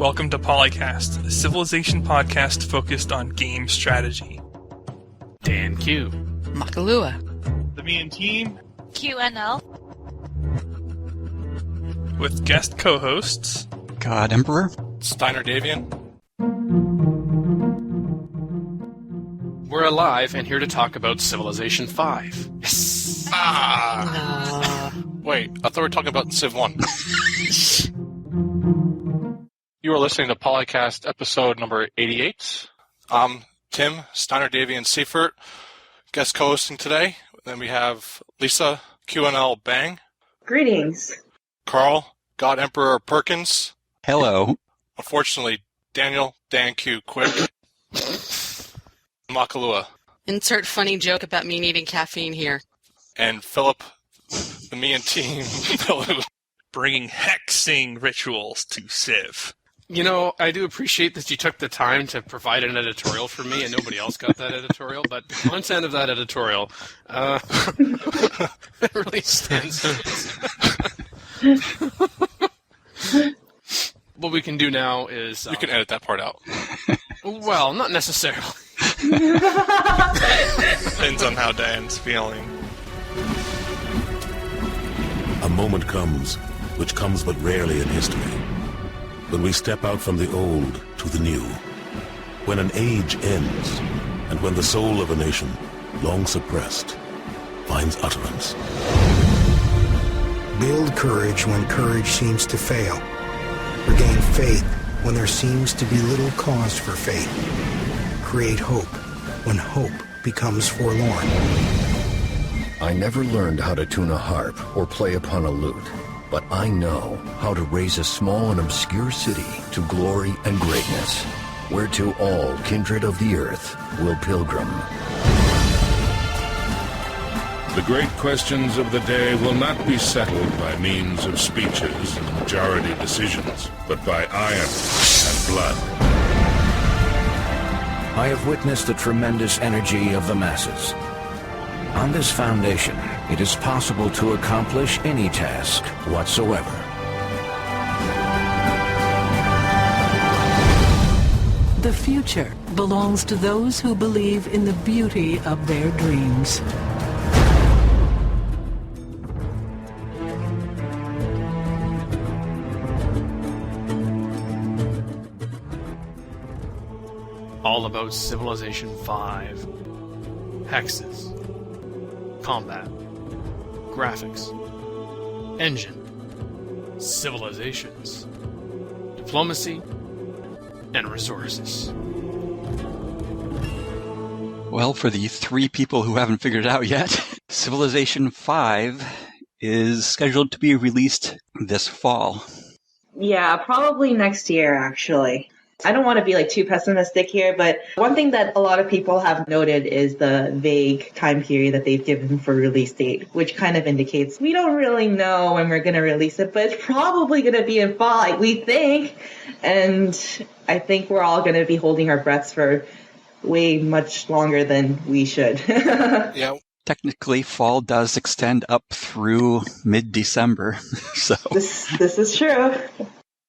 Welcome to PolyCast, a civilization podcast focused on game strategy. DanQ. Makahlua. TheMeInTeam. QNL. With guest co-hosts God Emperor. Steiner-Davion. We're alive and here to talk about Civilization 5. Yes! Wait, I thought we were talking about Civ 1. You are listening to PolyCast episode number 88. I'm Tim, Steiner-Davion, Seifert, guest co-hosting today. Then we have Lisa, QNL, Bang. Greetings. Carl, God Emperor, Perkins. Hello. Unfortunately, Daniel, DanQ, Quick. Makahlua. Insert funny joke about me needing caffeine here. And Philip, TheMeInTeam, Bellew. bringing hexing rituals to Civ. You know, I do appreciate that you took the time to provide an editorial for me and nobody else got that editorial, but the content of that editorial really stands out. What we can do now is... You can edit that part out. Well, not necessarily. Depends on how Dan's feeling. A moment comes, which comes but rarely in history, when we step out from the old to the new, when an age ends, and when the soul of a nation, long suppressed, finds utterance. Build courage when courage seems to fail. Regain faith when there seems to be little cause for faith. Create hope when hope becomes forlorn. I never learned how to tune a harp or play upon a lute, but I know how to raise a small and obscure city to glory and greatness, whereto all kindred of the earth will pilgrim. The great questions of the day will not be settled by means of speeches and majority decisions, but by iron and blood. I have witnessed the tremendous energy of the masses. On this foundation, it is possible to accomplish any task whatsoever. The future belongs to those who believe in the beauty of their dreams. All about Civilization 5. Hexes. Combat. Graphics. Engine. Civilizations. Diplomacy. And resources. Well, for the three people who haven't figured it out yet, Civilization 5 is scheduled to be released this fall. Yeah, probably next year, actually. I don't want to be too pessimistic here, but one thing that a lot of people have noted is the vague time period that they've given for release date, which kind of indicates we don't really know when we're going to release it, but it's probably going to be in fall, we think. And I think we're all going to be holding our breaths for way much longer than we should. Yeah. Technically, fall does extend up through mid-December, so... This is true.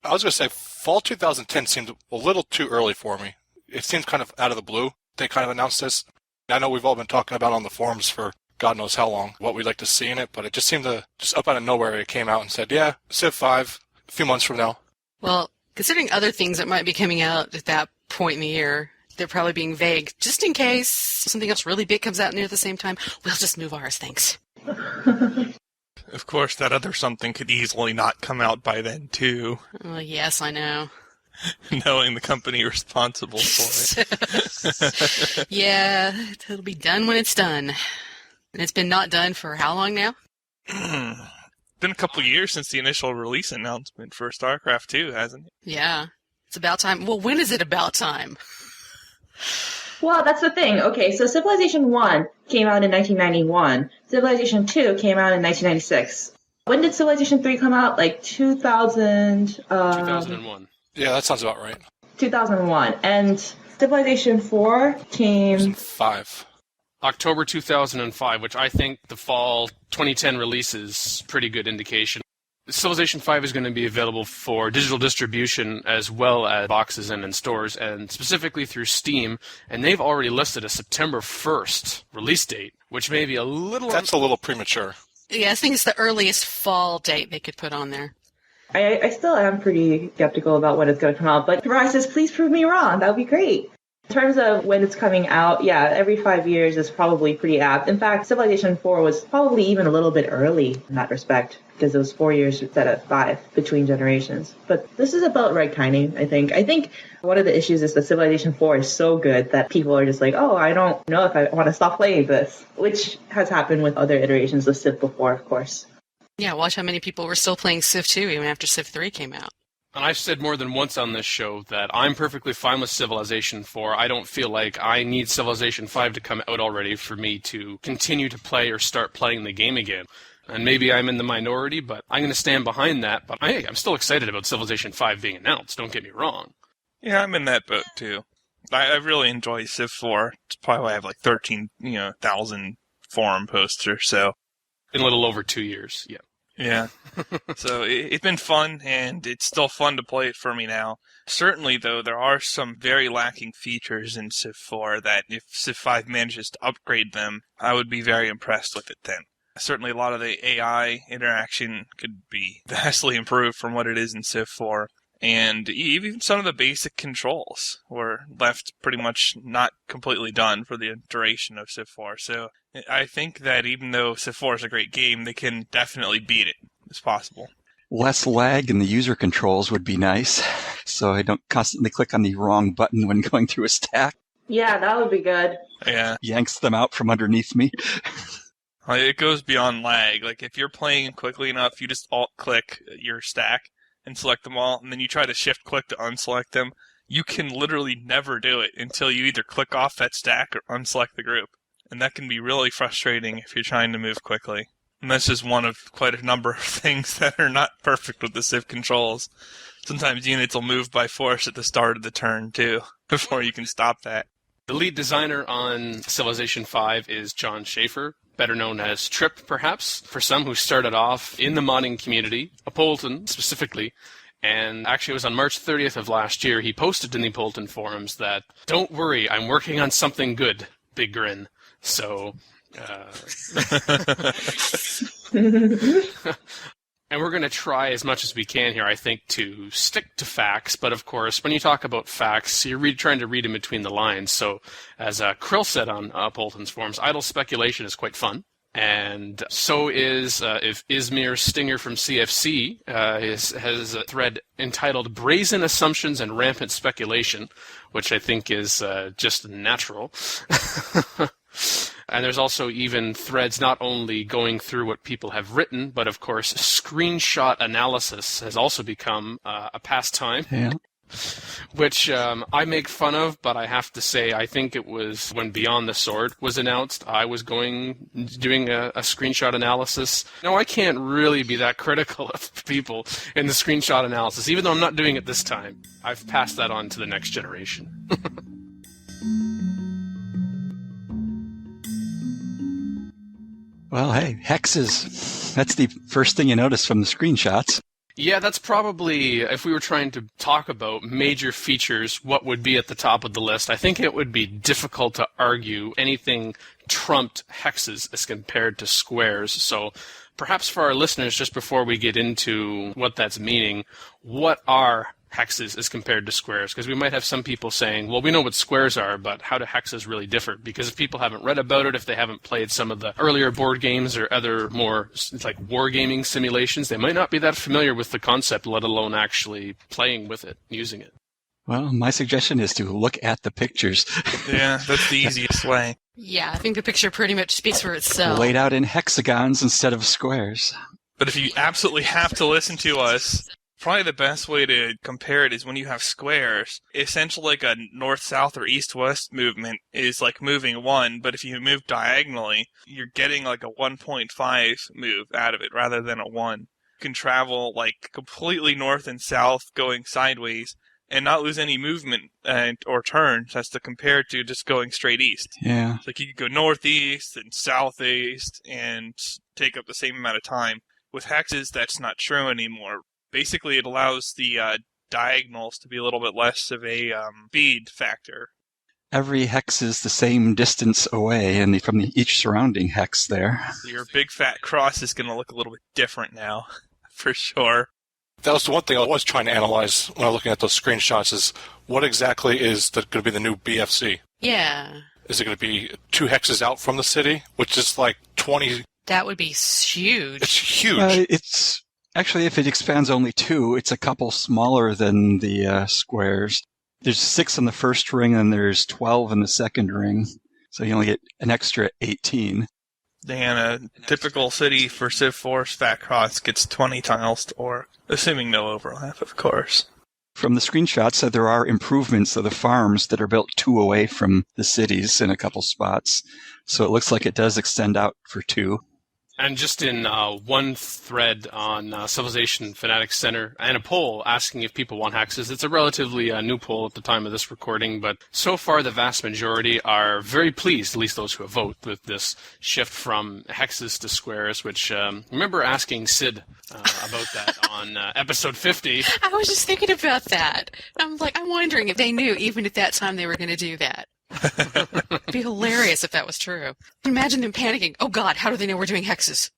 I was going to say, fall 2010 seemed a little too early for me. It seems kind of out of the blue. They kind of announced this. I know we've all been talking about on the forums for God knows how long, what we'd like to see in it, but it just seemed to, just up out of nowhere, it came out and said, yeah, Civ 5, a few months from now. Well, considering other things that might be coming out at that point in the year, they're probably being vague, just in case something else really big comes out near the same time. We'll just move ours, thanks. Of course, that other something could easily not come out by then, too. Yes, I know. Knowing the company responsible for it. Yeah, it'll be done when it's done. And it's been not done for how long now? Been a couple of years since the initial release announcement for StarCraft 2, hasn't it? Yeah. It's about time. Well, when is it about time? Well, that's the thing. Okay, so Civilization 1 came out in 1991. Civilization 2 came out in 1996. When did Civilization 3 come out? 2000... 2001. Yeah, that sounds about right. 2001. And Civilization 4 came... 2005. October 2005, which I think the fall 2010 release is pretty good indication. Civilization 5 is going to be available for digital distribution as well as boxes and in stores, and specifically through Steam. And they've already listed a September 1st release date, which may be a little... That's a little premature. Yeah, I think it's the earliest fall date they could put on there. I still am pretty skeptical about when it's going to come out, but Horizons, please prove me wrong. That would be great. In terms of when it's coming out, yeah, every 5 years is probably pretty apt. In fact, Civilization 4 was probably even a little bit early in that respect, because it was 4 years instead of 5 between generations. But this is about right timing, I think. I think one of the issues is that Civilization 4 is so good that people are just like, oh, I don't know if I want to stop playing this, which has happened with other iterations of Civ before, of course. Yeah, watch how many people were still playing Civ 2 even after Civ 3 came out. And I've said more than once on this show that I'm perfectly fine with Civilization 4. I don't feel like I need Civilization 5 to come out already for me to continue to play or start playing the game again. And maybe I'm in the minority, but I'm going to stand behind that. But I'm still excited about Civilization 5 being announced, don't get me wrong. Yeah, I'm in that boat too. I really enjoy Civ 4. It's probably why I have like 13,000 forum posts or so. In a little over 2 years, yeah. Yeah. So it's been fun, and it's still fun to play it for me now. Certainly, though, there are some very lacking features in Civ 4 that if Civ 5 manages to upgrade them, I would be very impressed with it then. Certainly, a lot of the AI interaction could be vastly improved from what it is in Civ 4. And even some of the basic controls were left pretty much not completely done for the duration of Civ 4. So I think that even though Civ 4 is a great game, they can definitely beat it. It's possible. Less lag in the user controls would be nice, so I don't constantly click on the wrong button when going through a stack. Yeah, that would be good. Yeah. Yanks them out from underneath me. It goes beyond lag. Like, if you're playing quickly enough, you just alt-click your stack and select them all, and then you try to shift-click to unselect them. You can literally never do it until you either click off that stack or unselect the group. And that can be really frustrating if you're trying to move quickly. And that's just one of quite a number of things that are not perfect with the Civ controls. Sometimes units will move by force at the start of the turn, too, before you can stop that. The lead designer on Civilization 5 is John Schaefer, better known as Trip, perhaps, for some who started off in the modding community, Polton specifically. And actually, it was on March 30th of last year, he posted in the Polton forums that, "Don't worry, I'm working on something good," big grin. So, and we're going to try as much as we can here, I think, to stick to facts. But of course, when you talk about facts, you're trying to read in between the lines. So, as Krill said on Polton's forums, idle speculation is quite fun. And so is if Izmir Stinger from CFC has a thread entitled "Brazen Assumptions and Rampant Speculation," which I think is just natural. And there's also even threads not only going through what people have written, but of course screenshot analysis has also become a pastime. Yeah. Which I make fun of, but I have to say I think it was when Beyond the Sword was announced, I was doing a screenshot analysis. No, I can't really be that critical of people in the screenshot analysis, even though I'm not doing it this time. I've passed that on to the next generation. Well, hey, hexes. That's the first thing you notice from the screenshots. Yeah, that's probably, if we were trying to talk about major features, what would be at the top of the list. I think it would be difficult to argue anything trumped hexes as compared to squares. So perhaps for our listeners, just before we get into what that's meaning, what are hexes as compared to squares? Because we might have some people saying, well, we know what squares are, but how do hexes really differ? Because if people haven't read about it, if they haven't played some of the earlier board games or other more like wargaming simulations, they might not be that familiar with the concept, let alone actually playing with it, using it. Well, my suggestion is to look at the pictures. Yeah, that's the easiest way. Yeah, I think the picture pretty much speaks for itself. Laid out in hexagons instead of squares. But if you absolutely have to listen to us, probably the best way to compare it is when you have squares. Essentially, like a north-south or east-west movement is like moving 1, but if you move diagonally, you're getting like a 1.5 move out of it rather than a 1. You can travel like completely north and south going sideways and not lose any movement or turns as to compare to just going straight east. Yeah. Like you could go northeast and southeast and take up the same amount of time. With hexes, that's not true anymore. Basically, it allows the diagonals to be a little bit less of a speed factor. Every hex is the same distance away and from each surrounding hex there. Your big fat cross is going to look a little bit different now, for sure. That was the one thing I was trying to analyze when I was looking at those screenshots is what exactly is going to be the new BFC? Yeah. Is it going to be 2 hexes out from the city, which is like 20? That would be huge. It's huge. It's actually, if it expands only 2, it's a couple smaller than the squares. There's 6 in the first ring, and there's 12 in the second ring. So you only get an extra 18. And a typical city for Civ 4's Fat Cross gets 20 tiles to work, assuming no overlap, of course. From the screenshots, there are improvements of the farms that are built 2 away from the cities in a couple spots. So it looks like it does extend out for 2. And just in one thread on Civilization Fanatics Center and a poll asking if people want hexes. It's a relatively new poll at the time of this recording, but so far the vast majority are very pleased, at least those who have voted, with this shift from hexes to squares, which remember asking Sid about that on episode 50. I was just thinking about that. I'm wondering if they knew even at that time they were going to do that. It'd be hilarious if that was true. Imagine them panicking. Oh God, how do they know we're doing hexes?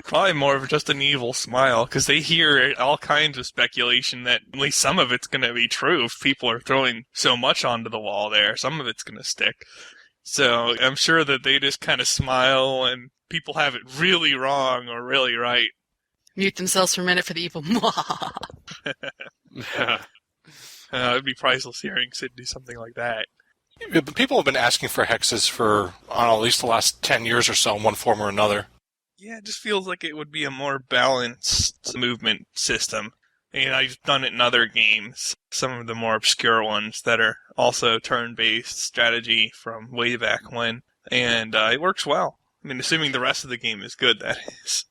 Probably more of just an evil smile, because they hear all kinds of speculation that at least some of it's going to be true if people are throwing so much onto the wall there. Some of it's going to stick. So I'm sure that they just kind of smile and people have it really wrong or really right. Mute themselves for a minute for the evil. It'd be priceless hearing Sid do something like that. People have been asking for hexes for, I don't know, at least the last 10 years or so in one form or another. Yeah, it just feels like it would be a more balanced movement system. And I've done it in other games, some of the more obscure ones that are also turn-based strategy from way back when. And it works well. I mean, assuming the rest of the game is good, that is.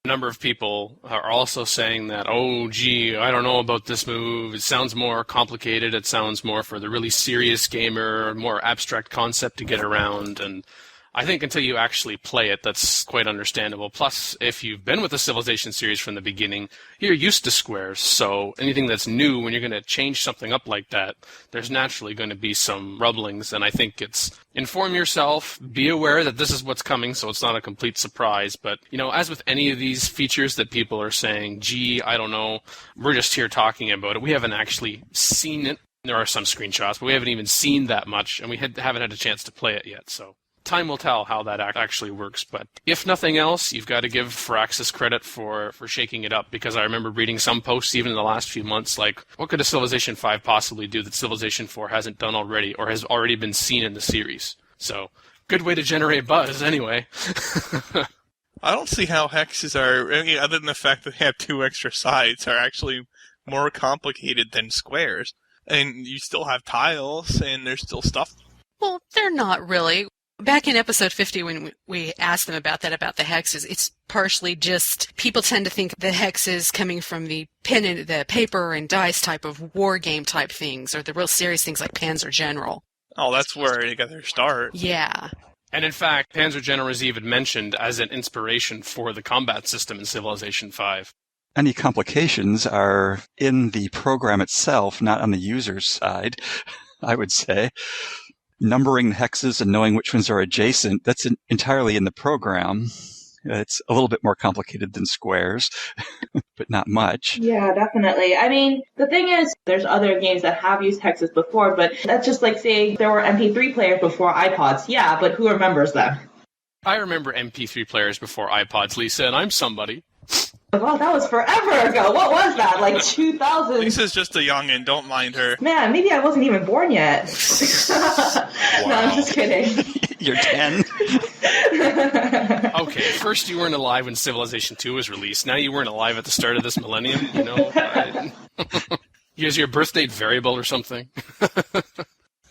A number of people are also saying that, oh, gee, I don't know about this move. It sounds more complicated. It sounds more for the really serious gamer, more abstract concept to get around. And I think until you actually play it, that's quite understandable. Plus, if you've been with the Civilization series from the beginning, you're used to squares. So anything that's new, when you're going to change something up like that, there's naturally going to be some rumblings. And I think it's inform yourself, be aware that this is what's coming, so it's not a complete surprise. But, you know, as with any of these features that people are saying, gee, I don't know, we're just here talking about it. We haven't actually seen it. There are some screenshots, but we haven't even seen that much, and we haven't had a chance to play it yet, so time will tell how that actually works. But if nothing else, you've got to give Firaxis credit for shaking it up, because I remember reading some posts even in the last few months like, what could a Civilization 5 possibly do that Civilization 4 hasn't done already or has already been seen in the series? So, good way to generate buzz anyway. I don't see how hexes are, other than the fact that they have 2 extra sides, are actually more complicated than squares. And you still have tiles, and there's still stuff. Well, they're not really. Back in episode 50, when we asked them about that, about the hexes, it's partially just people tend to think the hexes coming from the pen and the paper and dice type of war game type things, or the real serious things like Panzer General. Oh, that's where they got their start. Yeah. And in fact, Panzer General is even mentioned as an inspiration for the combat system in Civilization 5. Any complications are in the program itself, not on the user's side, I would say. Numbering hexes and knowing which ones are adjacent, that's entirely in the program. It's a little bit more complicated than squares, but not much. Yeah, definitely. I mean, the thing is, there's other games that have used hexes before, but that's just like saying there were MP3 players before iPods. Yeah, but who remembers them? I remember MP3 players before iPods, Lisa, and I'm somebody. Oh, that was forever ago. What was that? Like 2000? Lisa's just a youngin', don't mind her. Man, maybe I wasn't even born yet. No, I'm just kidding. You're 10. Okay, first you weren't alive when Civilization 2 was released. Now you weren't alive at the start of this millennium, you know? Is your birth date variable or something?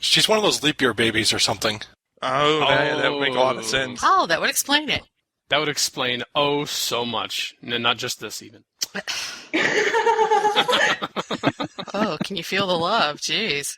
She's one of those leap year babies or something. Oh, that would make a lot of sense. Oh, that would explain it. That would explain so much. No, not just this, even. Oh, can you feel the love? Jeez.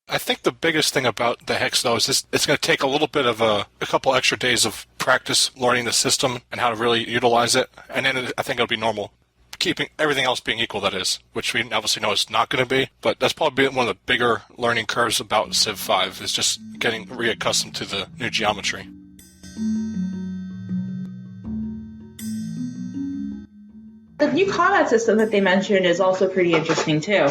I think the biggest thing about the Hex, though, is it's going to take a little bit of a couple extra days of practice learning the system and how to really utilize it, and then I think it'll be normal. Keeping everything else being equal, that is, which we obviously know it's not going to be, but that's probably one of the bigger learning curves about Civ 5, is just getting reaccustomed to the new geometry. The new combat system that they mentioned is also pretty interesting, too.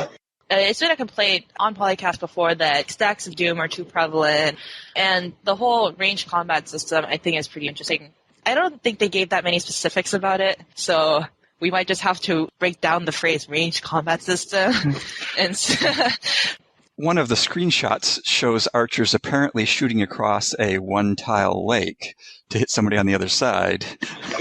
It's been a complaint on PolyCast before that stacks of Doom are too prevalent, and the whole ranged combat system, I think, is pretty interesting. I don't think they gave that many specifics about it, so we might just have to break down the phrase ranged combat system. One of the screenshots shows archers apparently shooting across a one-tile lake to hit somebody on the other side.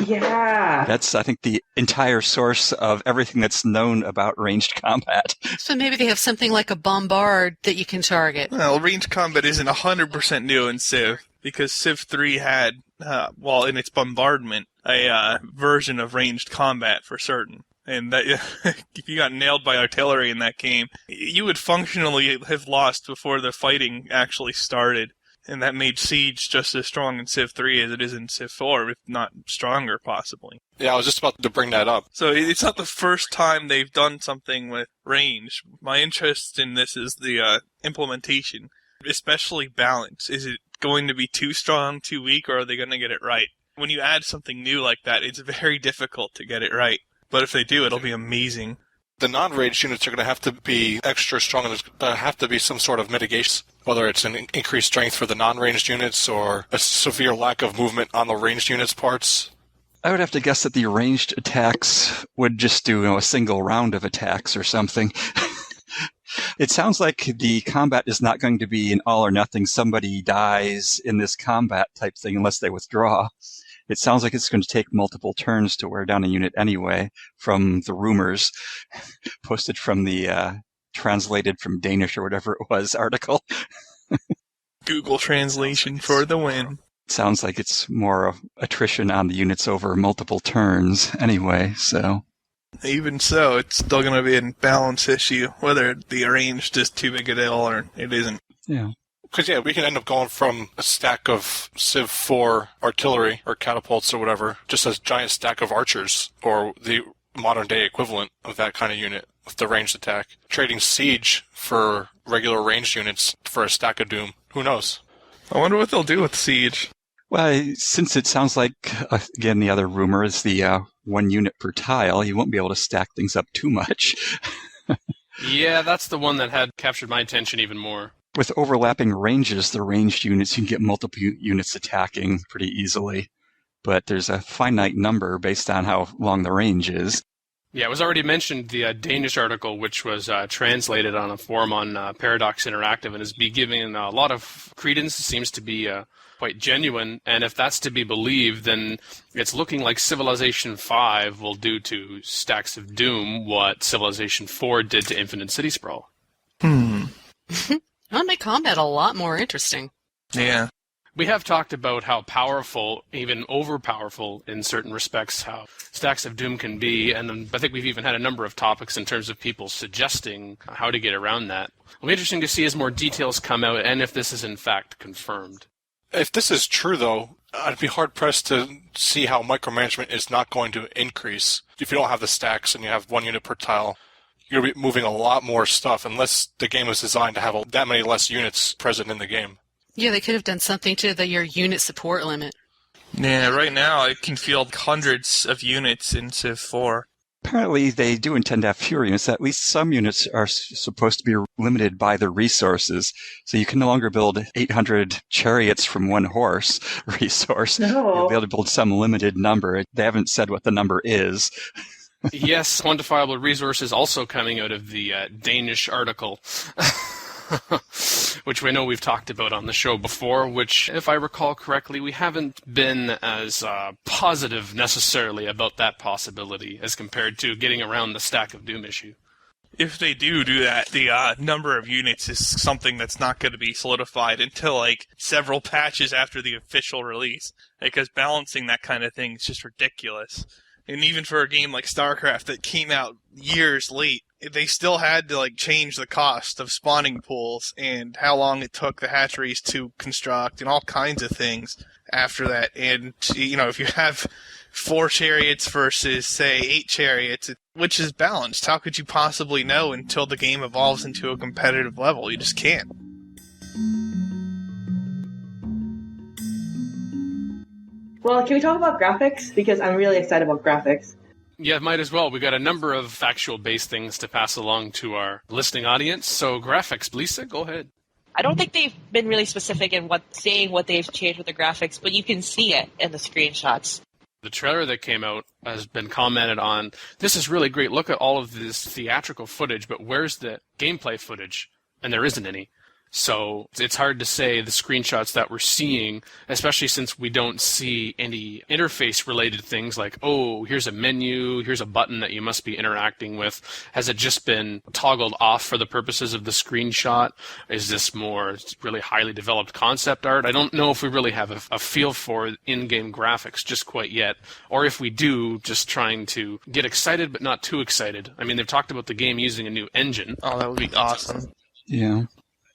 Yeah. That's, I think, the entire source of everything that's known about ranged combat. So maybe they have something like a bombard that you can target. Well, ranged combat isn't 100% new in Civ, because Civ 3 had, in its bombardment, a version of ranged combat for certain. And that if you got nailed by artillery in that game, you would functionally have lost before the fighting actually started. And that made Siege just as strong in Civ 3 as it is in Civ 4, if not stronger, possibly. Yeah, I was just about to bring that up. So it's not the first time they've done something with range. My interest in this is the implementation, especially balance. Is it going to be too strong, too weak, or are they going to get it right? When you add something new like that, it's very difficult to get it right. But if they do, it'll be amazing. The non-ranged units are going to have to be extra strong, and there's going to have to be some sort of mitigation, whether it's an increased strength for the non-ranged units or a severe lack of movement on the ranged units' parts. I would have to guess that the ranged attacks would just do a single round of attacks or something. It sounds like the combat is not going to be an all or nothing, somebody dies in this combat type thing unless they withdraw. It sounds like it's going to take multiple turns to wear down a unit anyway, from the rumors posted from the translated from Danish or whatever it was article. Google translation for the win. It sounds like it's more of attrition on the units over multiple turns anyway, so. Even so, it's still going to be a balance issue, whether the arranged is too big a deal or it isn't. Yeah. Because, we can end up going from a stack of Civ 4 artillery or catapults or whatever, just a giant stack of archers, or the modern-day equivalent of that kind of unit with the ranged attack. Trading Siege for regular ranged units for a stack of Doom. Who knows? I wonder what they'll do with Siege. Well, since it sounds like, again, the other rumor is the one unit per tile, you won't be able to stack things up too much. Yeah, that's the one that had captured my attention even more. With overlapping ranges, the ranged units, you can get multiple units attacking pretty easily. But there's a finite number based on how long the range is. Yeah, it was already mentioned, the Danish article, which was translated on a forum on Paradox Interactive, and is giving a lot of credence. It seems to be quite genuine, and if that's to be believed, then it's looking like Civilization 5 will do to Stacks of Doom what Civilization 4 did to Infinite City Sprawl. That'll make combat a lot more interesting. Yeah. We have talked about how powerful, even over-powerful in certain respects, how Stacks of Doom can be, and I think we've even had a number of topics in terms of people suggesting how to get around that. It'll be interesting to see as more details come out and if this is in fact confirmed. If this is true, though, I'd be hard-pressed to see how micromanagement is not going to increase. If you don't have the stacks and you have one unit per tile, you're going to be moving a lot more stuff unless the game was designed to have that many less units present in the game. Yeah, they could have done something to your unit support limit. Yeah, right now it can field hundreds of units in Civ 4. Apparently they do intend to have fewer units. At least some units are supposed to be limited by the resources. So you can no longer build 800 chariots from one horse resource. No. You'll be able to build some limited number. They haven't said what the number is. Yes, quantifiable resources also coming out of the Danish article, which we know we've talked about on the show before, which, if I recall correctly, we haven't been as positive necessarily about that possibility as compared to getting around the Stack of Doom issue. If they do that, the number of units is something that's not going to be solidified until, several patches after the official release, because balancing that kind of thing is just ridiculous. And even for a game like StarCraft that came out years late, they still had to change the cost of spawning pools and how long it took the hatcheries to construct and all kinds of things after that. And if you have 4 chariots versus say 8 chariots, which is balanced, how could you possibly know until the game evolves into a competitive level? You just can't. Well, can we talk about graphics? Because I'm really excited about graphics. Yeah, might as well. We got a number of factual-based things to pass along to our listening audience. So graphics, Lisa, go ahead. I don't think they've been really specific in saying what they've changed with the graphics, but you can see it in the screenshots. The trailer that came out has been commented on. This is really great. Look at all of this theatrical footage, but where's the gameplay footage? And there isn't any. So it's hard to say the screenshots that we're seeing, especially since we don't see any interface-related things like, oh, here's a menu, here's a button that you must be interacting with. Has it just been toggled off for the purposes of the screenshot? Is this more really highly developed concept art? I don't know if we really have a feel for in-game graphics just quite yet, or if we do, just trying to get excited but not too excited. I mean, they've talked about the game using a new engine. Oh, that would be awesome. Yeah.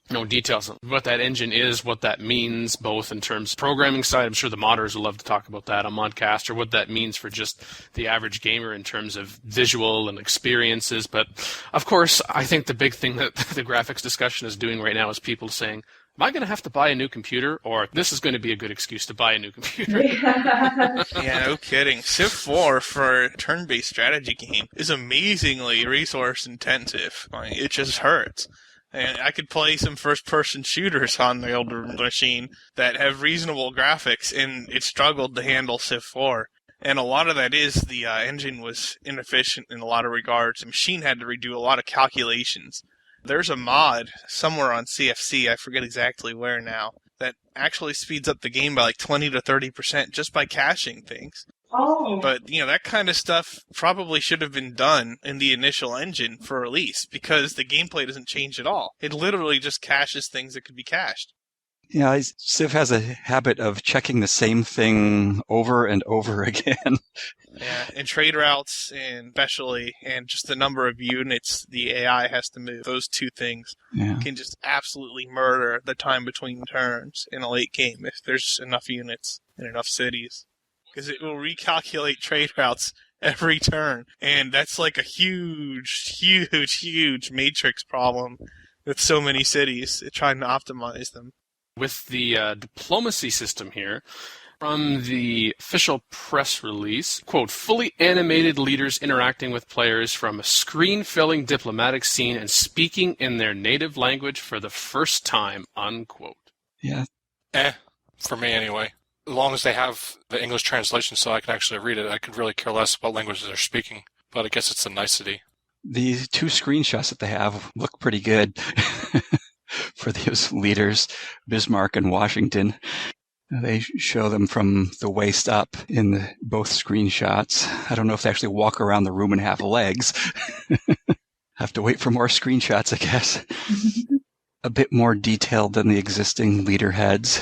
No details on what that engine is, what that means, both in terms of programming side. I'm sure the modders will love to talk about that on Modcast, or what that means for just the average gamer in terms of visual and experiences. But, of course, I think the big thing that the graphics discussion is doing right now is people saying, am I going to have to buy a new computer, or this is going to be a good excuse to buy a new computer? Yeah, no kidding. Civ 4 for a turn-based strategy game is amazingly resource-intensive. It just hurts. And I could play some first-person shooters on the older machine that have reasonable graphics, and it struggled to handle Civ 4. And a lot of that is the engine was inefficient in a lot of regards. The machine had to redo a lot of calculations. There's a mod somewhere on CFC, I forget exactly where now, that actually speeds up the game by 20 to 30% just by caching things. Oh. But, that kind of stuff probably should have been done in the initial engine for release, because the gameplay doesn't change at all. It literally just caches things that could be cached. Yeah, Civ has a habit of checking the same thing over and over again. Yeah, and trade routes, and especially, and just the number of units the AI has to move. Those two things can just absolutely murder the time between turns in a late game if there's enough units in enough cities. Because it will recalculate trade routes every turn. And that's a huge matrix problem with so many cities trying to optimize them. With the diplomacy system here, from the official press release, quote, fully animated leaders interacting with players from a screen-filling diplomatic scene and speaking in their native language for the first time, unquote. Yeah. For me anyway. As long as they have the English translation so I can actually read it, I could really care less what languages they're speaking. But I guess it's a nicety. The 2 screenshots that they have look pretty good for those leaders, Bismarck and Washington. They show them from the waist up in both screenshots. I don't know if they actually walk around the room and have legs. Have to wait for more screenshots, I guess. A bit more detailed than the existing leader heads.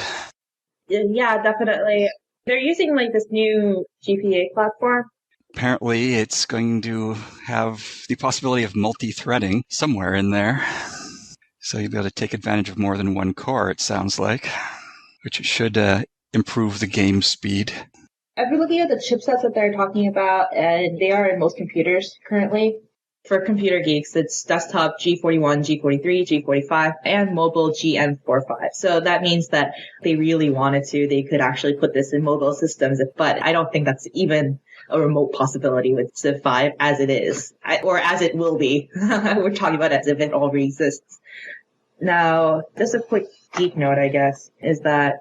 Yeah, definitely. They're using this new GPA platform. Apparently, it's going to have the possibility of multi-threading somewhere in there. So you'll be able to take advantage of more than one core, it sounds like, which should improve the game speed. I've been looking at the chipsets that they're talking about, and they are in most computers currently. For computer geeks, it's desktop G41, G43, G45, and mobile GM45. So that means that they really wanted to, they could actually put this in mobile systems, but I don't think that's even a remote possibility with Civ 5 as it is, or as it will be. We're talking about it as if it already exists. Now, just a quick geek note, I guess, is that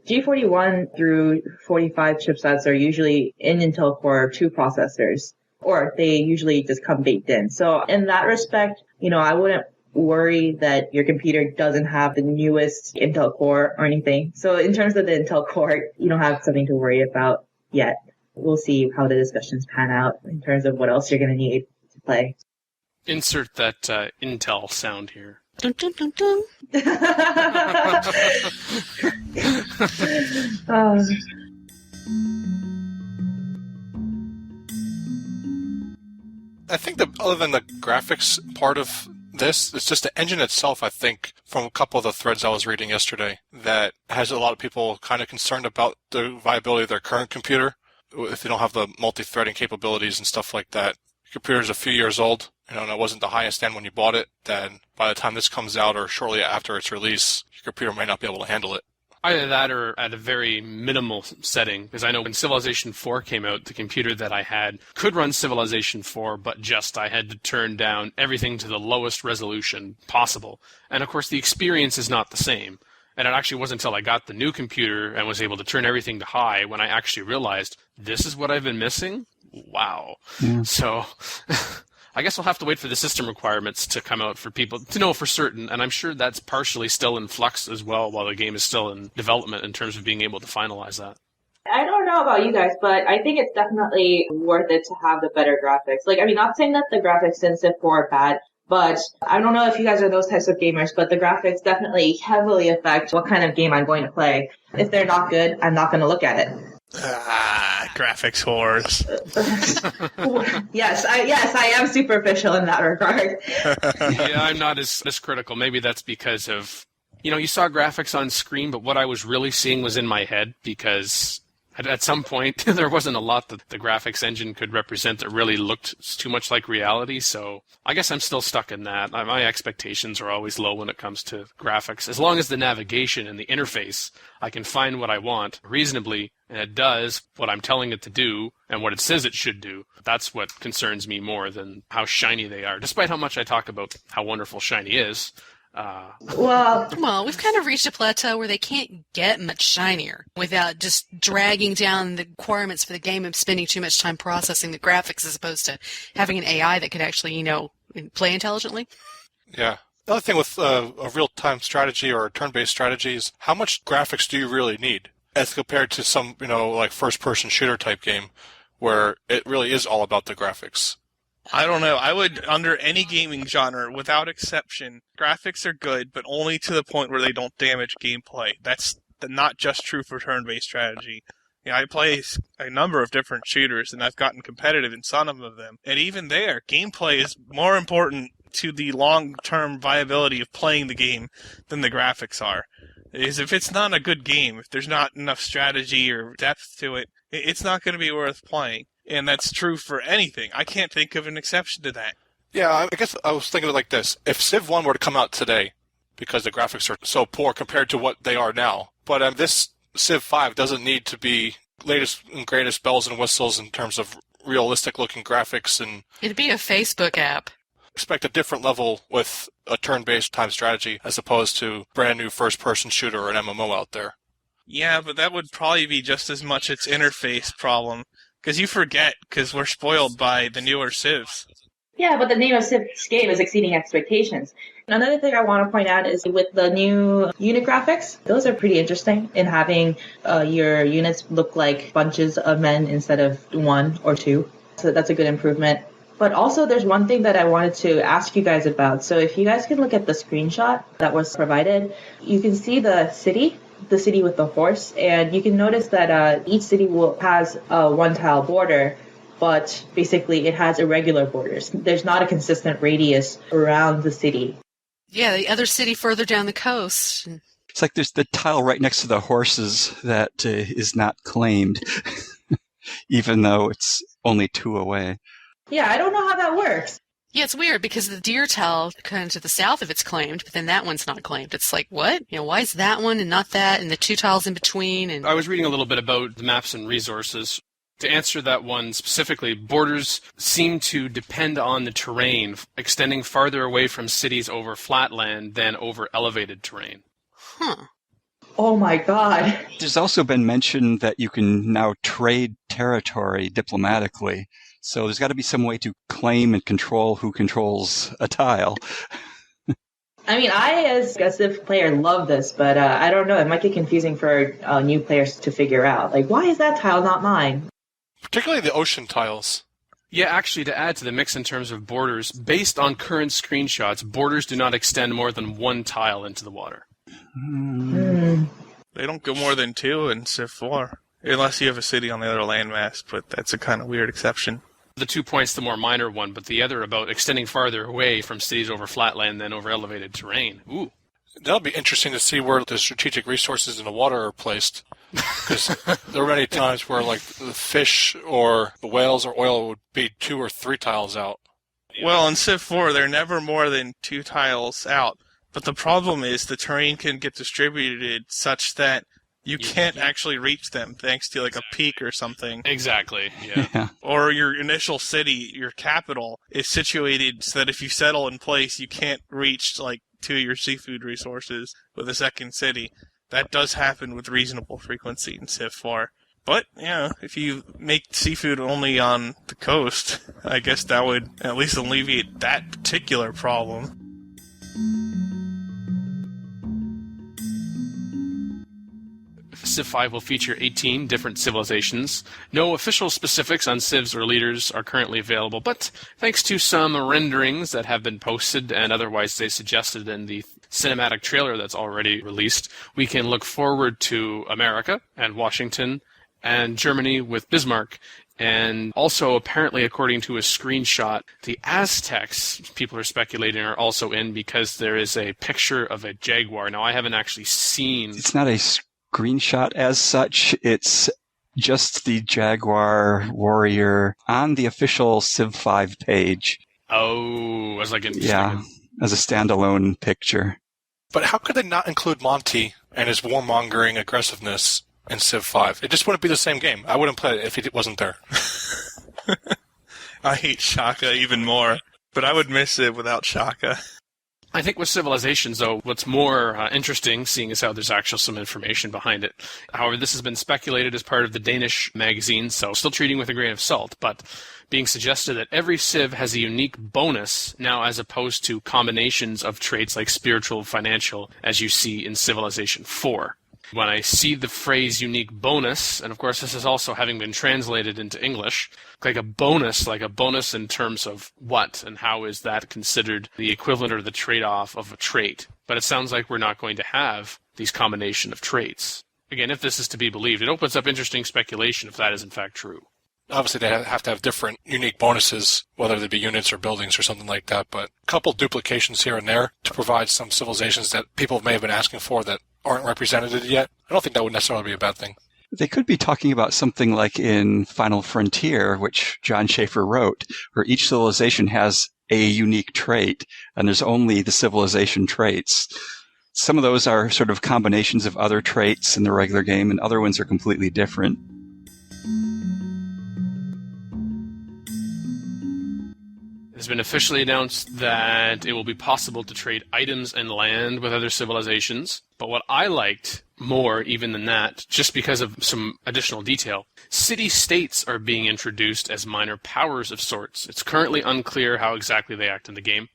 G41 through 45 chipsets are usually in Intel Core 2 processors, or they usually just come baked in. So in that respect, I wouldn't worry that your computer doesn't have the newest Intel Core or anything. So in terms of the Intel Core, you don't have something to worry about yet. We'll see how the discussions pan out in terms of what else you're going to need to play. Insert that Intel sound here. Dun, dun, dun, dun. I think that other than the graphics part of this, it's just the engine itself, I think, from a couple of the threads I was reading yesterday, that has a lot of people kind of concerned about the viability of their current computer. If they don't have the multi-threading capabilities and stuff like that. Your computer's a few years old, and it wasn't the highest end when you bought it, then by the time this comes out or shortly after its release, your computer might not be able to handle it. Either that or at a very minimal setting, because I know when Civilization 4 came out, the computer that I had could run Civilization 4, but just I had to turn down everything to the lowest resolution possible. And of course, the experience is not the same. And it actually wasn't until I got the new computer and was able to turn everything to high when I actually realized, this is what I've been missing? Wow. Yeah. So I guess we'll have to wait for the system requirements to come out for people to know for certain, and I'm sure that's partially still in flux as well while the game is still in development in terms of being able to finalize that. I don't know about you guys, but I think it's definitely worth it to have the better graphics. Not saying that the graphics in Civ 4 are bad, but I don't know if you guys are those types of gamers, but the graphics definitely heavily affect what kind of game I'm going to play. If they're not good, I'm not going to look at it. Graphics whores. Yes, I am superficial in that regard. Yeah, I'm not as critical. Maybe that's because of, you saw graphics on screen, but what I was really seeing was in my head, because at some point there wasn't a lot that the graphics engine could represent that really looked too much like reality. So I guess I'm still stuck in that. My expectations are always low when it comes to graphics. As long as the navigation and the interface, I can find what I want reasonably, and it does what I'm telling it to do and what it says it should do. That's what concerns me more than how shiny they are, despite how much I talk about how wonderful shiny is. Well, we've kind of reached a plateau where they can't get much shinier without just dragging down the requirements for the game and spending too much time processing the graphics as opposed to having an AI that could actually, play intelligently. Yeah. The other thing with a real-time strategy or a turn-based strategy is how much graphics do you really need as compared to some, like first-person shooter type game where it really is all about the graphics. I don't know. I would, under any gaming genre, without exception, graphics are good, but only to the point where they don't damage gameplay. That's not just true for turn-based strategy. I play a number of different shooters, and I've gotten competitive in some of them. And even there, gameplay is more important to the long-term viability of playing the game than the graphics are. If it's not a good game, if there's not enough strategy or depth to it, it's not going to be worth playing. And that's true for anything. I can't think of an exception to that. Yeah, I guess I was thinking of it like this. If Civ 1 were to come out today, because the graphics are so poor compared to what they are now, but this Civ 5 doesn't need to be latest and greatest bells and whistles in terms of realistic-looking graphics. And it'd be a Facebook app. Expect a different level with a turn-based time strategy as opposed to brand new first-person shooter or an MMO out there. Yeah, but that would probably be just as much its interface problem. Because you forget, because we're spoiled by the newer Civs. Yeah, but the name of Civ's game is exceeding expectations. Another thing I want to point out is with the new unit graphics, those are pretty interesting in having your units look like bunches of men instead of one or two. So that's a good improvement. But also there's one thing that I wanted to ask you guys about. So if you guys can look at the screenshot that was provided, you can see the city with the horse, and you can notice that each city has a one-tile border, but basically it has irregular borders. There's not a consistent radius around the city. Yeah, the other city further down the coast. It's like there's the tile right next to the horses that is not claimed, even though it's only 2 away. Yeah, I don't know how that works. Yeah, it's weird because the deer tile kind of to the south of it's claimed, but then that one's not claimed. It's like, what? Why is that one and not that, and the 2 tiles in between? And I was reading a little bit about the maps and resources. To answer that one specifically, borders seem to depend on the terrain, extending farther away from cities over flatland than over elevated terrain. Huh. Oh my god. There's also been mention that you can now trade territory diplomatically. So there's got to be some way to claim and control who controls a tile. I mean, I, as a Civ player, love this, but I don't know. It might get confusing for new players to figure out. Like, why is that tile not mine? Particularly the ocean tiles. Yeah, actually, to add to the mix in terms of borders, based on current screenshots, borders do not extend more than 1 tile into the water. They don't go more than 2 in Civ 4, unless you have a city on the other landmass, but that's a kind of weird exception. The 2 points, the more minor one, but the other about extending farther away from cities over flatland than over elevated terrain. Ooh. That'll be interesting to see where the strategic resources in the water are placed. Because there are many times where, like, the fish or the whales or oil would be 2 or 3 tiles out. Well, in Civ 4, they're never more than 2 tiles out. But the problem is the terrain can get distributed such that you can't actually reach them thanks to, like, a peak or something. Exactly, yeah. Or your initial city, your capital, is situated so that if you settle in place, you can't reach, like, to your seafood resources with a second city. That does happen with reasonable frequency in Civ 4. But, if you make seafood only on the coast, I guess that would at least alleviate that particular problem. Civ 5 will feature 18 different civilizations. No official specifics on civs or leaders are currently available, but thanks to some renderings that have been posted and otherwise they suggested in the cinematic trailer that's already released, we can look forward to America and Washington and Germany with Bismarck. And also, apparently, according to a screenshot, the Aztecs, people are speculating, are also in because there is a picture of a jaguar. Now, I haven't actually seen... It's not a screenshot as such. It's just the Jaguar warrior on the official Civ 5 page. Oh, as like as a standalone picture. But how could they not include Monty and his warmongering aggressiveness in Civ 5? It just wouldn't be the same game. I wouldn't play it if he wasn't there. I hate Shaka even more, but I would miss it without Shaka. I think with civilizations, though, what's more interesting, seeing as how there's actually some information behind it. However, this has been speculated as part of the Danish magazine, so still treating with a grain of salt, but being suggested that every civ has a unique bonus now as opposed to combinations of traits like spiritual, financial, as you see in Civilization 4. When I see the phrase unique bonus, and of course this is also having been translated into English, like a bonus in terms of what and how is that considered the equivalent or the trade-off of a trait. But it sounds like we're not going to have these combination of traits. Again, if this is to be believed, it opens up interesting speculation if that is in fact true. Obviously, they have to have different unique bonuses, whether they be units or buildings or something like that, but a couple duplications here and there to provide some civilizations that people may have been asking for that aren't represented yet. I don't think that would necessarily be a bad thing. They could be talking about something like in Final Frontier, which John Schaefer wrote, where each civilization has a unique trait, and there's only the civilization traits. Some of those are sort of combinations of other traits in the regular game, and other ones are completely different. It has been officially announced that it will be possible to trade items and land with other civilizations. But what I liked more even than that, just because of some additional detail, city-states are being introduced as minor powers of sorts. It's currently unclear how exactly they act in the game.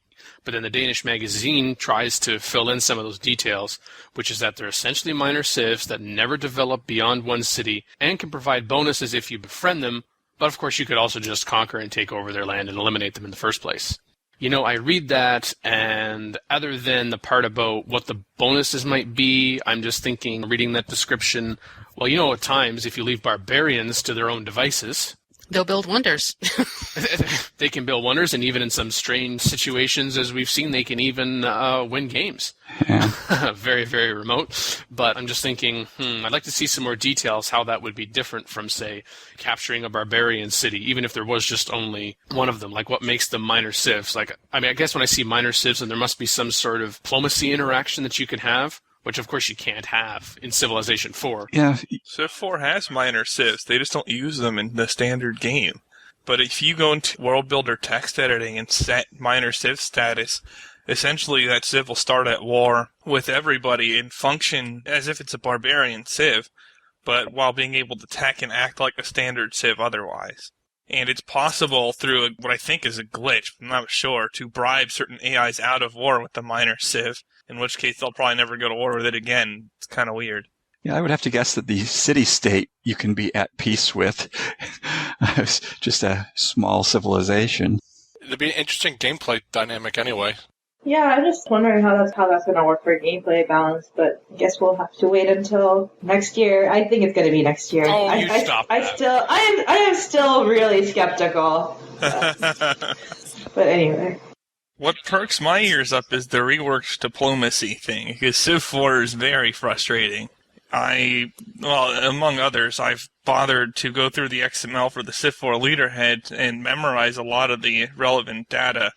But then the Danish magazine tries to fill in some of those details, which is that they're essentially minor civs that never develop beyond one city and can provide bonuses if you befriend them. But of course, you could also just conquer and take over their land and eliminate them in the first place. You know, I read that, and other than the part about what the bonuses might be, I'm just thinking, reading that description, well, you know, at times, if you leave barbarians to their own devices, they'll build wonders. They can build wonders, and even in some strange situations, as we've seen, they can even win games. Yeah. Very, very remote. But I'm just thinking, I'd like to see some more details how that would be different from, say, capturing a barbarian city, even if there was just only one of them. Like, what makes them minor civs? Like, I mean, I guess when I see minor civs, then there must be some sort of diplomacy interaction that you can have, which of course you can't have in Civilization 4. Yeah. Civ 4 has minor civs. They just don't use them in the standard game. But if you go into World Builder text editing and set minor civ status, essentially that civ will start at war with everybody and function as if it's a barbarian civ, but while being able to attack and act like a standard civ otherwise. And it's possible through what I think is a glitch, I'm not sure, to bribe certain AIs out of war with the minor civ, in which case they'll probably never go to war with it again. It's kind of weird. Yeah, I would have to guess that the city-state you can be at peace with. It's just a small civilization. It'd be an interesting gameplay dynamic anyway. Yeah, I'm just wondering how that's going to work for gameplay balance, but I guess we'll have to wait until next year. I think it's going to be next year. Oh, you stop that. I am still really skeptical. But anyway. What perks my ears up is the reworked diplomacy thing, because Civ 4 is very frustrating. Among others, I've bothered to go through the XML for the Civ 4 leaderhead and memorize a lot of the relevant data,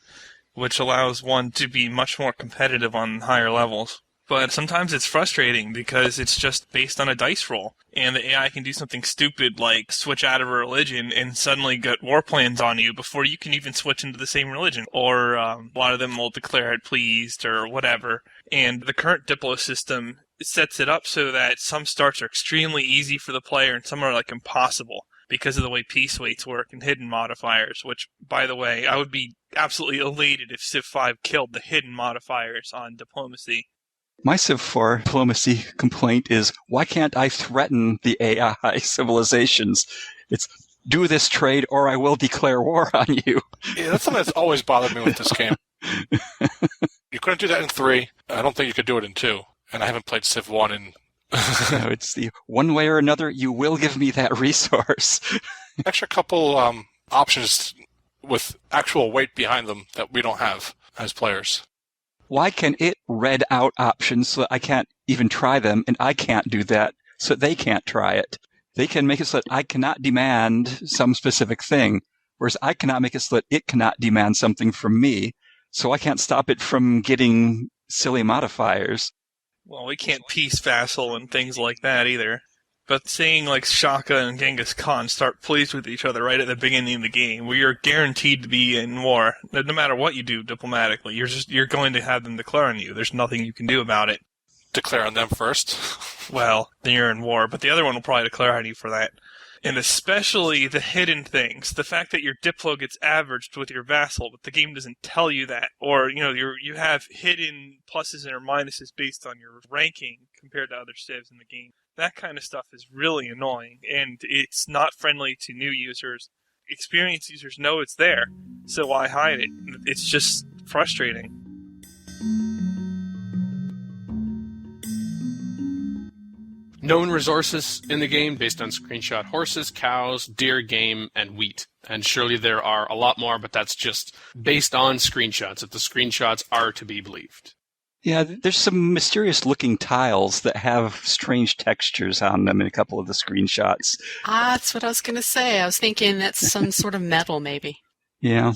which allows one to be much more competitive on higher levels. But sometimes it's frustrating because it's just based on a dice roll, and the AI can do something stupid like switch out of a religion and suddenly get war plans on you before you can even switch into the same religion. Or a lot of them will declare it pleased or whatever. And the current Diplo system sets it up so that some starts are extremely easy for the player and some are like impossible because of the way peace weights work and hidden modifiers, which, by the way, I would be absolutely elated if Civ 5 killed the hidden modifiers on diplomacy. My Civ 4 diplomacy complaint is, why can't I threaten the AI civilizations? It's, do this trade or I will declare war on you. Yeah, that's something that's always bothered me with this game. You couldn't do that in 3. I don't think you could do it in 2. And I haven't played Civ 1 in... No, it's the one way or another, you will give me that resource. Extra couple options with actual weight behind them that we don't have as players. Why can it read out options so that I can't even try them, and I can't do that so that they can't try it? They can make it so that I cannot demand some specific thing, whereas I cannot make it so that it cannot demand something from me, so I can't stop it from getting silly modifiers. Well, we can't peace vassal and things like that either. But seeing like Shaka and Genghis Khan start pleased with each other right at the beginning of the game, where you're guaranteed to be in war, no matter what you do diplomatically, you're going to have them declare on you. There's nothing you can do about it. Declare on them first? Well, then you're in war, but the other one will probably declare on you for that. And especially the hidden things. The fact that your Diplo gets averaged with your vassal, but the game doesn't tell you that. Or, you have hidden pluses or minuses based on your ranking compared to other civs in the game. That kind of stuff is really annoying, and it's not friendly to new users. Experienced users know it's there, so why hide it? It's just frustrating. Known resources in the game based on screenshot horses, cows, deer, game, and wheat. And surely there are a lot more, but that's just based on screenshots, if the screenshots are to be believed. Yeah, there's some mysterious-looking tiles that have strange textures on them in a couple of the screenshots. That's what I was going to say. I was thinking that's some sort of metal, maybe. Yeah.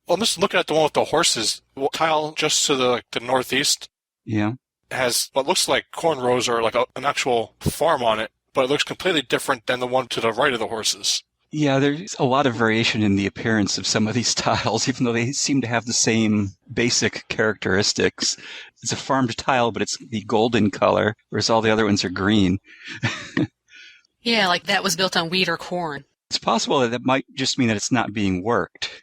Well, I'm just looking at the one with the horses. The tile just to the northeast. Yeah. Has what looks like cornrows or like an actual farm on it, but it looks completely different than the one to the right of the horses. Yeah, there's a lot of variation in the appearance of some of these tiles, even though they seem to have the same basic characteristics. It's a farmed tile, but it's the golden color, whereas all the other ones are green. Yeah, like that was built on wheat or corn. It's possible that might just mean that it's not being worked.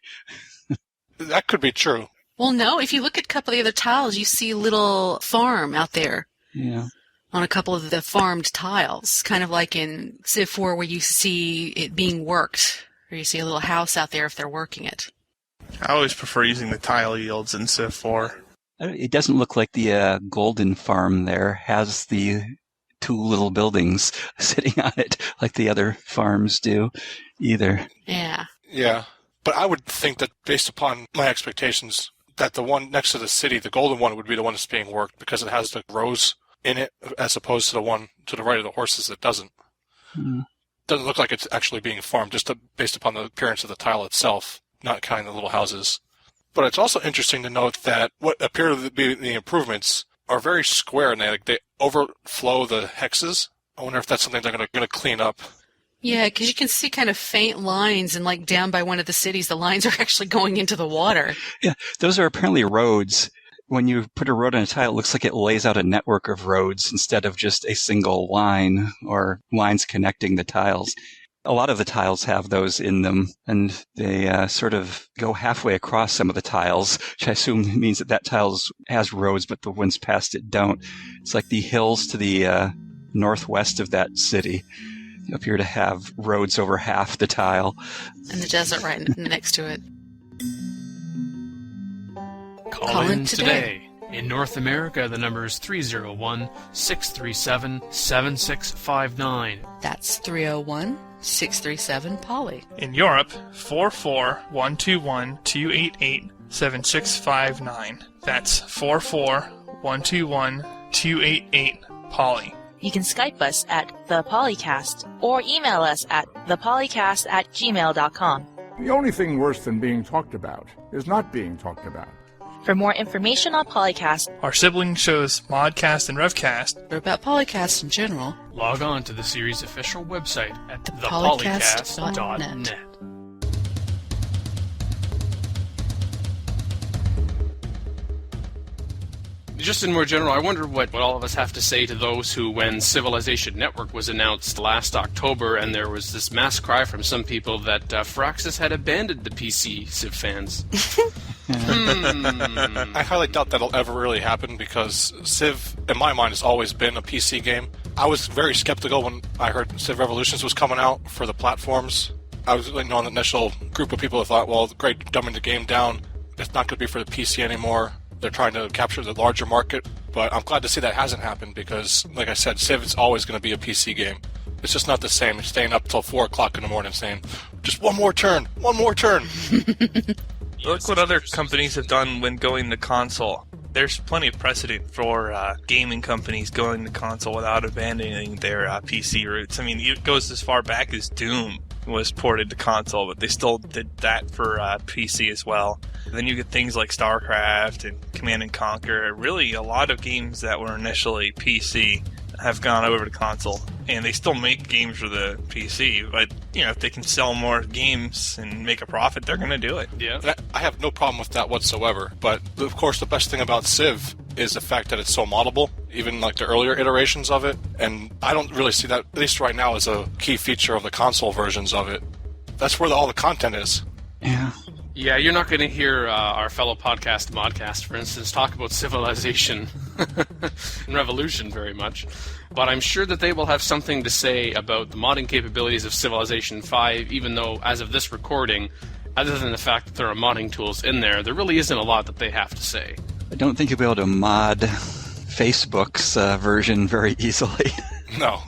That could be true. Well, no, if you look at a couple of the other tiles, you see a little farm out there. Yeah. On a couple of the farmed tiles, kind of like in Civ 4 where you see it being worked, or you see a little house out there if they're working it. I always prefer using the tile yields in Civ 4. It doesn't look like the golden farm there has the two little buildings sitting on it like the other farms do either. Yeah. Yeah. But I would think that based upon my expectations, that the one next to the city, the golden one, would be the one that's being worked because it has the rows in it, as opposed to the one to the right of the horses that doesn't. Doesn't look like it's actually being farmed, just based upon the appearance of the tile itself, not counting the little houses. But it's also interesting to note that what appear to be the improvements are very square, and they overflow the hexes. I wonder if that's something they're going to clean up. Yeah, because you can see kind of faint lines, and like down by one of the cities, the lines are actually going into the water. Yeah, those are apparently roads. When you put a road on a tile, it looks like it lays out a network of roads instead of just a single line or lines connecting the tiles. A lot of the tiles have those in them, and they sort of go halfway across some of the tiles, which I assume means that tile has roads, but the ones past it don't. It's like the hills to the northwest of that city appear to have roads over half the tile. And the desert right next to it. Call in today. In North America, the number is 301-637-7659. That's 301-637-POLY. In Europe, 44121-288-7659. That's 44121-288-POLY. You can Skype us at the PolyCast or email us at thepolycast@gmail.com. The only thing worse than being talked about is not being talked about. For more information on PolyCast, our sibling shows Modcast and Revcast, or about PolyCast in general, log on to the series' official website at thepolycast.net. Just in more general, I wonder what all of us have to say to those who, when Civilization Network was announced last October, and there was this mass cry from some people that Firaxis had abandoned the PC Civ fans. I highly doubt that'll ever really happen because Civ, in my mind, has always been a PC game. I was very skeptical when I heard Civ Revolutions was coming out for the platforms. I was on the initial group of people who thought, well, great, dumbing the game down. It's not going to be for the PC anymore. They're trying to capture the larger market. But I'm glad to see that hasn't happened because, like I said, Civ is always going to be a PC game. It's just not the same. It's staying up till 4 o'clock in the morning saying, just one more turn, one more turn. Look what other companies have done when going to console. There's plenty of precedent for gaming companies going to console without abandoning their PC roots. I mean, it goes as far back as Doom was ported to console, but they still did that for PC as well. Then you get things like StarCraft and Command and Conquer. Really, a lot of games that were initially PC have gone over to console, and they still make games for the PC, but, you know, if they can sell more games and make a profit, they're going to do it. Yeah. I have no problem with that whatsoever, but, of course, the best thing about Civ is the fact that it's so moddable, even like the earlier iterations of it, and I don't really see that, at least right now, as a key feature of the console versions of it. That's where all the content is. Yeah. Yeah, you're not going to hear our fellow podcast, Modcast, for instance, talk about Civilization and Revolution very much. But I'm sure that they will have something to say about the modding capabilities of Civilization 5, even though, as of this recording, other than the fact that there are modding tools in there, there really isn't a lot that they have to say. I don't think you'll be able to mod Facebook's version very easily. No.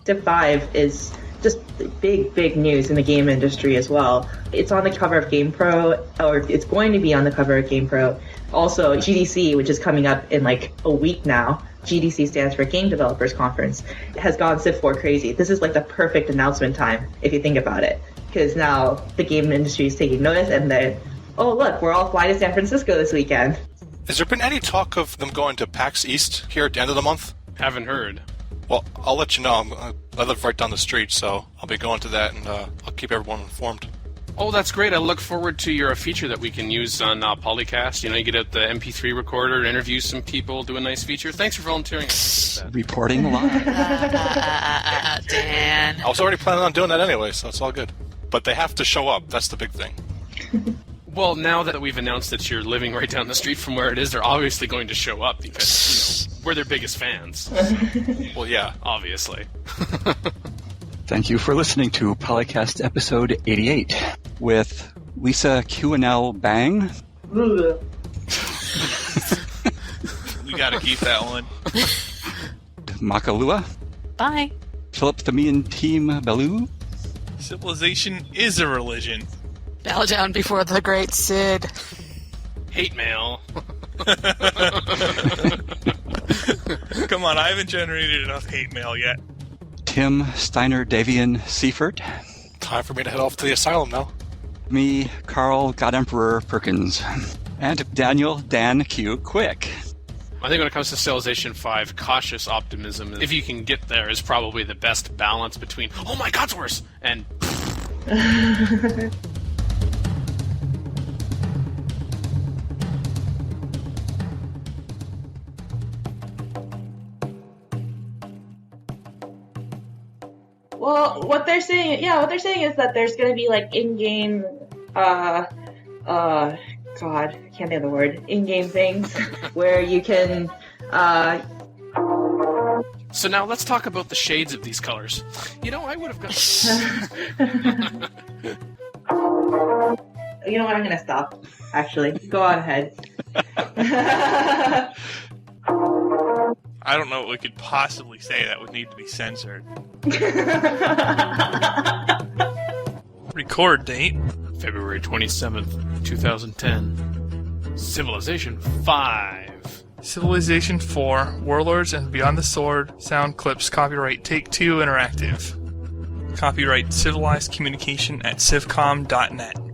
Civ 5 is just big news in the game industry as well. It's on the cover of GamePro, or it's going to be on the cover of GamePro. Also, GDC, which is coming up in like a week now, GDC stands for Game Developers Conference, has gone Civ 4 crazy. This is like the perfect announcement time, if you think about it, because now the game industry is taking notice, and then, oh look, we're all flying to San Francisco this weekend. Has there been any talk of them going to PAX East here at the end of the month? Haven't heard. Well, I'll let you know. I live right down the street, so I'll be going to that, and I'll keep everyone informed. Oh, that's great. I look forward to your feature that we can use on PolyCast. You know, you get out the MP3 recorder, interview some people, do a nice feature. Thanks for volunteering. Reporting live. Dan. I was already planning on doing that anyway, so it's all good. But they have to show up. That's the big thing. Well, now that we've announced that you're living right down the street from where it is, they're obviously going to show up because, you know, we're their biggest fans. Well, yeah. Obviously. Thank you for listening to PolyCast episode 88 with Lisa Q&L Bang. We gotta keep that one. Makahlua. Bye. Philip TheMeInTeam Bellew. Civilization is a religion. Bow down before the great Sid. Hate mail. Come on, I haven't generated enough hate mail yet. Tim Steiner-Davion Seifert. Time for me to head off to the asylum now. Me, Carl God Emperor Perkins. And Daniel DanQ Quick. I think when it comes to Civilization 5, cautious optimism, if you can get there, is probably the best balance between, oh my god, it's worse, and... Well, what they're saying is that there's going to be like in-game, God, I can't think of the word, in-game things where you can, So now let's talk about the shades of these colors. You know, I would have got... You know what? I'm going to stop, actually. Go on ahead. I don't know what we could possibly say that would need to be censored. Record date February 27th, 2010. Civilization 5. Civilization 4, Warlords and Beyond the Sword, sound clips, copyright Take-Two Interactive. Copyright Civilized Communication at civcom.net.